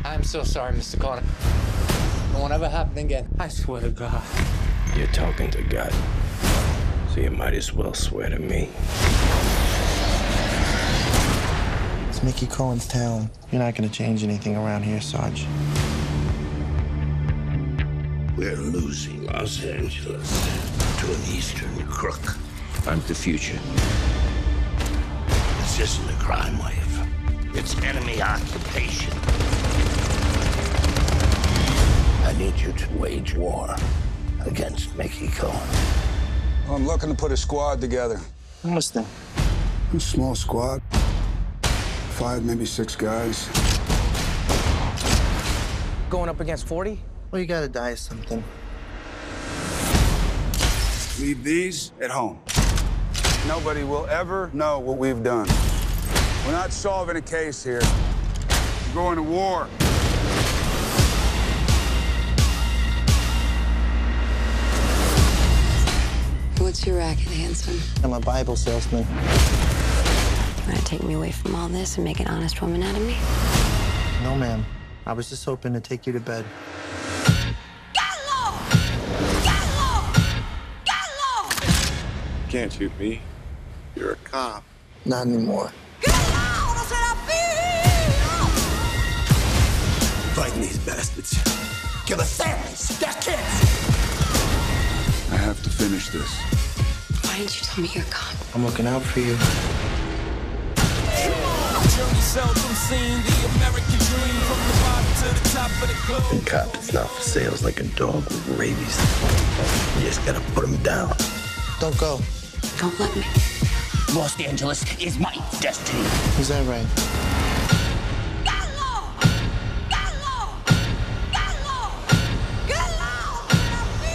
I'm so sorry, Mr. Connor. It won't ever happen again. I swear to God. You're talking to God, so you might as well swear to me. It's Mickey Cohen's town. You're not gonna change anything around here, Sarge. We're losing Los Angeles to an Eastern crook. I'm the future. This isn't a crime wave. It's enemy occupation. I need you to wage war against Mickey Cohen. I'm looking to put a squad together. What's that? A small squad. 5, maybe 6 guys. Going up against 40? Well, you gotta die of something. Leave these at home. Nobody will ever know what we've done. We're not solving a case here. We're going to war. What's your racket, handsome? I'm a Bible salesman. You want to take me away from all this and make an honest woman out of me? No, ma'am. I was just hoping to take you to bed. You can't shoot me. You're a cop. Not anymore. Fighting these bastards. Give us families. They're kids. I have to finish this. Why didn't you tell me you're a cop? I'm looking out for you. A cop is not for sale. It's like a dog with rabies. You just gotta put him down. Don't go. Don't let me. Los Angeles is my destiny. Is that right?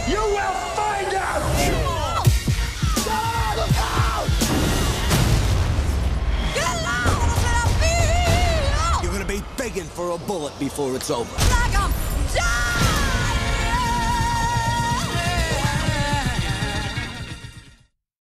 You will find out! You're gonna be begging for a bullet before it's over. Like I'm dying!